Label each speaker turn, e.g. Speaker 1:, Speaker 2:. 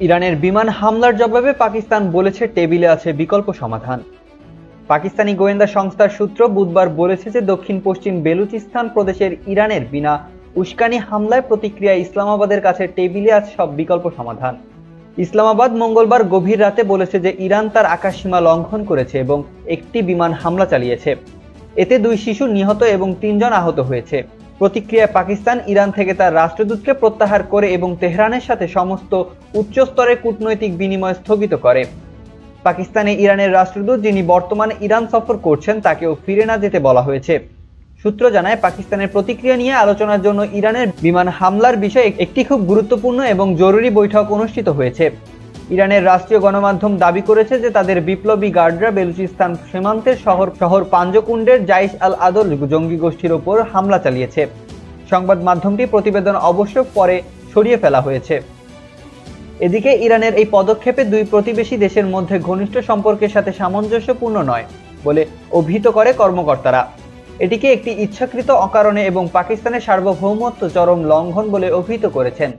Speaker 1: ইরানের বিমান হামলার জবাবে পাকিস্তান বলেছে টেবিলে আছে বিকল্প সমাধান। পাকিস্তানি গোয়েন্দা সংস্থার সূত্র বুধবার বলেছে যে দক্ষিণ পশ্চিম বেলুচিস্তান প্রদেশের ইরানের বিনা উস্কানি হামলায় প্রতিক্রিয়া ইসলামাবাদের কাছে টেবিলে আছে সব বিকল্প সমাধান। ইসলামাবাদ মঙ্গলবার গভীর রাতে বলেছে যে ইরান তার আকাশসীমা লঙ্ঘন করেছে এবং একটি বিমান হামলা চালিয়েছে। এতে 2 শিশু নিহত এবং 3 জন আহত হয়েছে। প্রতিক্রিয়ায় পাকিস্তান ইরান থেকে তার রাষ্ট্রদূতকে প্রত্যাহার করে এবং তেহরানের সাথে সমস্ত উচ্চ স্তরের কূটনৈতিক বিনিময় স্থগিত করে। পাকিস্তানে ইরানের রাষ্ট্রদূত, যিনি বর্তমানে ইরান সফর করছেন, তাকেও ফিরে না যেতে বলা হয়েছে। সূত্র জানায়, পাকিস্তানের প্রতিক্রিয়া নিয়ে আলোচনার জন্য ইরানের বিমান হামলার বিষয়ে একটি খুব গুরুত্বপূর্ণ এবং জরুরি বৈঠক অনুষ্ঠিত হয়েছে। ইরানের রাষ্ট্রীয় গণমাধ্যম দাবি করেছে যে তাদের বিপ্লবী গার্ডরা বেলুচিস্তান সীমান্তের শহর পাঞ্জকুন্ডের জাইশ আল আদল জঙ্গি গোষ্ঠীর ওপর হামলা চালিয়েছে। সংবাদ মাধ্যমটি প্রতিবেদন অবশ্য পরে সরিয়ে ফেলা হয়েছে। এদিকে ইরানের এই পদক্ষেপে 2 প্রতিবেশী দেশের মধ্যে ঘনিষ্ঠ সম্পর্কের সাথে সামঞ্জস্যপূর্ণ নয় বলে অভিহিত করে কর্মকর্তারা। এটিকে একটি ইচ্ছাকৃত অকারণে এবং পাকিস্তানের সার্বভৌমত্ব চরম লঙ্ঘন বলে অভিহিত করেছেন।